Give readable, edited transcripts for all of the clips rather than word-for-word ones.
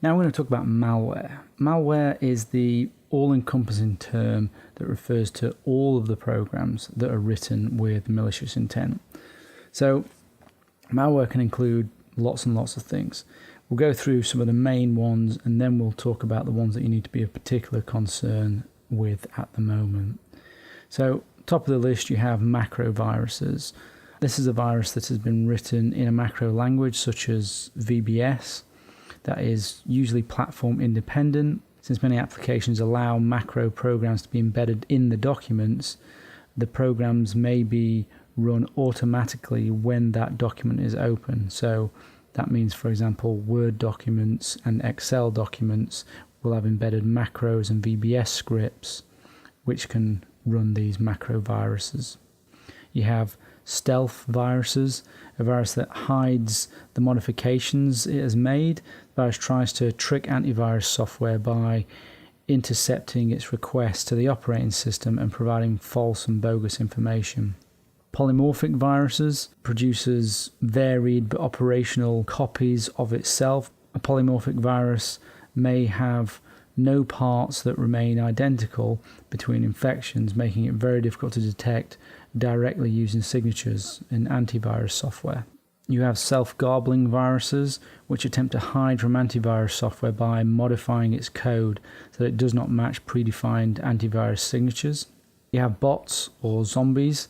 Now we're going to talk about malware. Malware is the all-encompassing term that refers to all of the programs that are written with malicious intent. So malware can include lots and lots of things. We'll go through some of the main ones and then we'll talk about the ones that you need to be of particular concern with at the moment. So top of the list you have macro viruses. This is a virus that has been written in a macro language such as VBS. That is usually platform independent. Since many applications allow macro programs to be embedded in the documents, the programs may be run automatically when that document is open. So that means, for example, Word documents and Excel documents will have embedded macros and VBS scripts which can run these macro viruses. You have stealth viruses, a virus that hides the modifications it has made. The virus tries to trick antivirus software by intercepting its requests to the operating system and providing false and bogus information. Polymorphic viruses produces varied but operational copies of itself. A polymorphic virus may have no parts that remain identical between infections, making it very difficult to detect directly using signatures in antivirus software. You have self-garbling viruses, which attempt to hide from antivirus software by modifying its code so that it does not match predefined antivirus signatures. You have bots or zombies,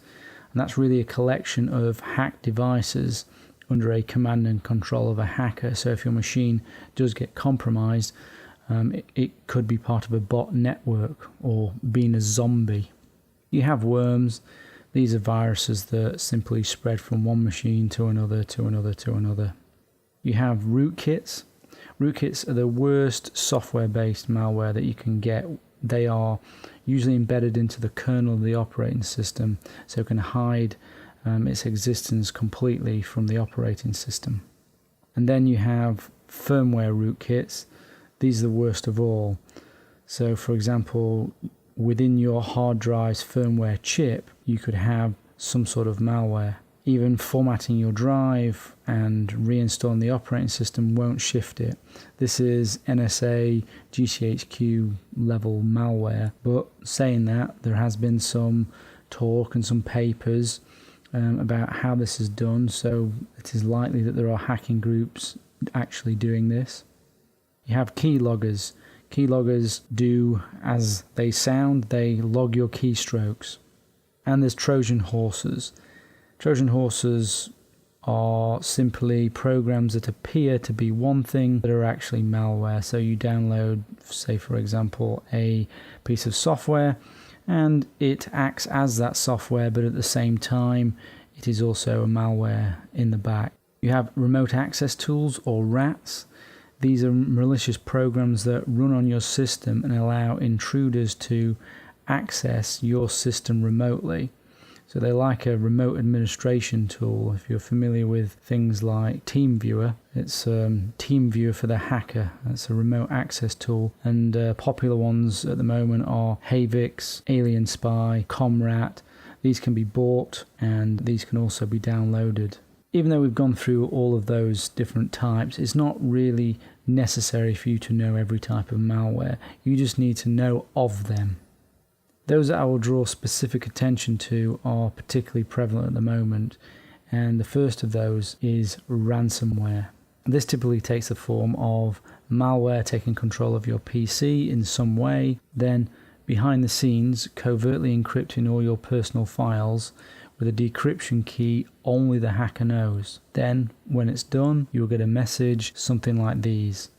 and that's really a collection of hacked devices under a command and control of a hacker. So if your machine does get compromised, it could be part of a bot network or being a zombie. You have worms. These are viruses that simply spread from one machine to another, to another, to another. You have rootkits. Rootkits are the worst software-based malware that you can get. They are usually embedded into the kernel of the operating system, so it can hide its existence completely from the operating system. And then you have firmware rootkits. These are the worst of all. So, for example, within your hard drive's firmware chip, you could have some sort of malware. Even formatting your drive and reinstalling the operating system won't shift it. This is NSA, GCHQ level malware. But saying that, there has been some talk and some papers about how this is done, so it is likely that there are hacking groups actually doing this. You have keyloggers. Keyloggers do as they sound, they log your keystrokes. And there's Trojan horses. Trojan horses are simply programs that appear to be one thing but are actually malware. So you download, say for example, a piece of software and it acts as that software, but at the same time it is also a malware in the back. You have remote access tools or RATs. These are malicious programs that run on your system and allow intruders to access your system remotely. So they're like a remote administration tool. If you're familiar with things like TeamViewer, it's TeamViewer for the hacker. That's a remote access tool. And popular ones at the moment are Havix, Alien Spy, Comrat. These can be bought and these can also be downloaded. Even though we've gone through all of those different types, it's not really necessary for you to know every type of malware. You just need to know of them. Those that I will draw specific attention to are particularly prevalent at the moment, and the first of those is ransomware. This typically takes the form of malware taking control of your PC in some way, then behind the scenes covertly encrypting all your personal files with a decryption key only the hacker knows. Then, when it's done, you'll get a message, something like these.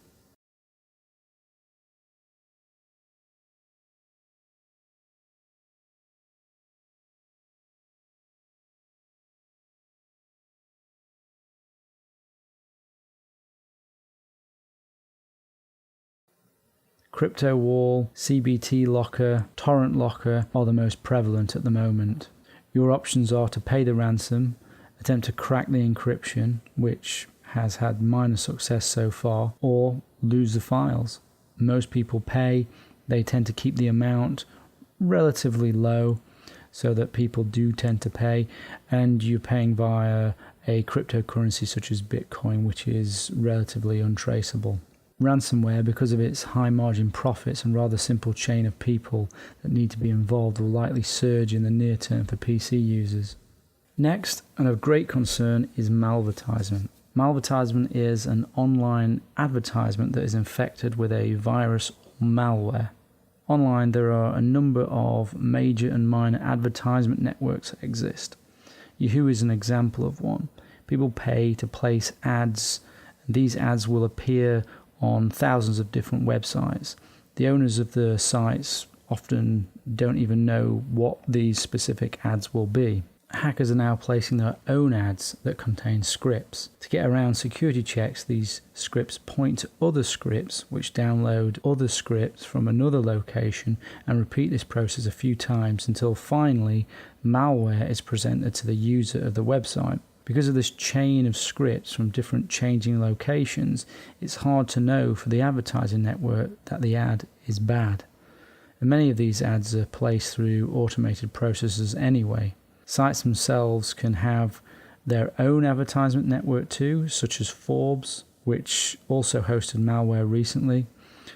Crypto Wall, CBT Locker, Torrent Locker are the most prevalent at the moment. Your options are to pay the ransom, attempt to crack the encryption, which has had minor success so far, or lose the files. Most people pay. They tend to keep the amount relatively low so that people do tend to pay, and you're paying via a cryptocurrency such as Bitcoin, which is relatively untraceable. Ransomware, because of its high margin profits and rather simple chain of people that need to be involved, will likely surge in the near term for PC users. Next, and of great concern, is malvertisement. Malvertisement is an online advertisement that is infected with a virus or malware. Online, there are a number of major and minor advertisement networks that exist. Yahoo is an example of one. People pay to place ads, and these ads will appear on thousands of different websites. The owners of the sites often don't even know what these specific ads will be. Hackers are now placing their own ads that contain scripts. To get around security checks, these scripts point to other scripts which download other scripts from another location and repeat this process a few times until finally malware is presented to the user of the website. Because of this chain of scripts from different changing locations, it's hard to know for the advertising network that the ad is bad. And many of these ads are placed through automated processes anyway. Sites themselves can have their own advertisement network too, such as Forbes, which also hosted malware recently.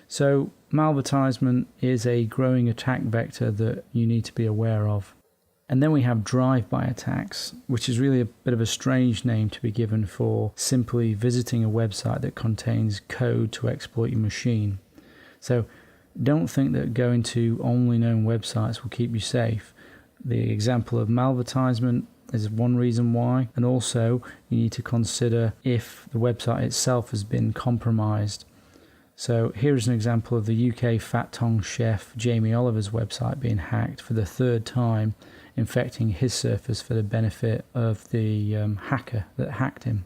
So malvertisement is a growing attack vector that you need to be aware of. And then we have drive-by attacks, which is really a bit of a strange name to be given for simply visiting a website that contains code to exploit your machine. So don't think that going to only known websites will keep you safe. The example of malvertisement is one reason why, and also you need to consider if the website itself has been compromised. So here's an example of the UK Fat Tongue chef Jamie Oliver's website being hacked for the third time, infecting his surface for the benefit of the hacker that hacked him.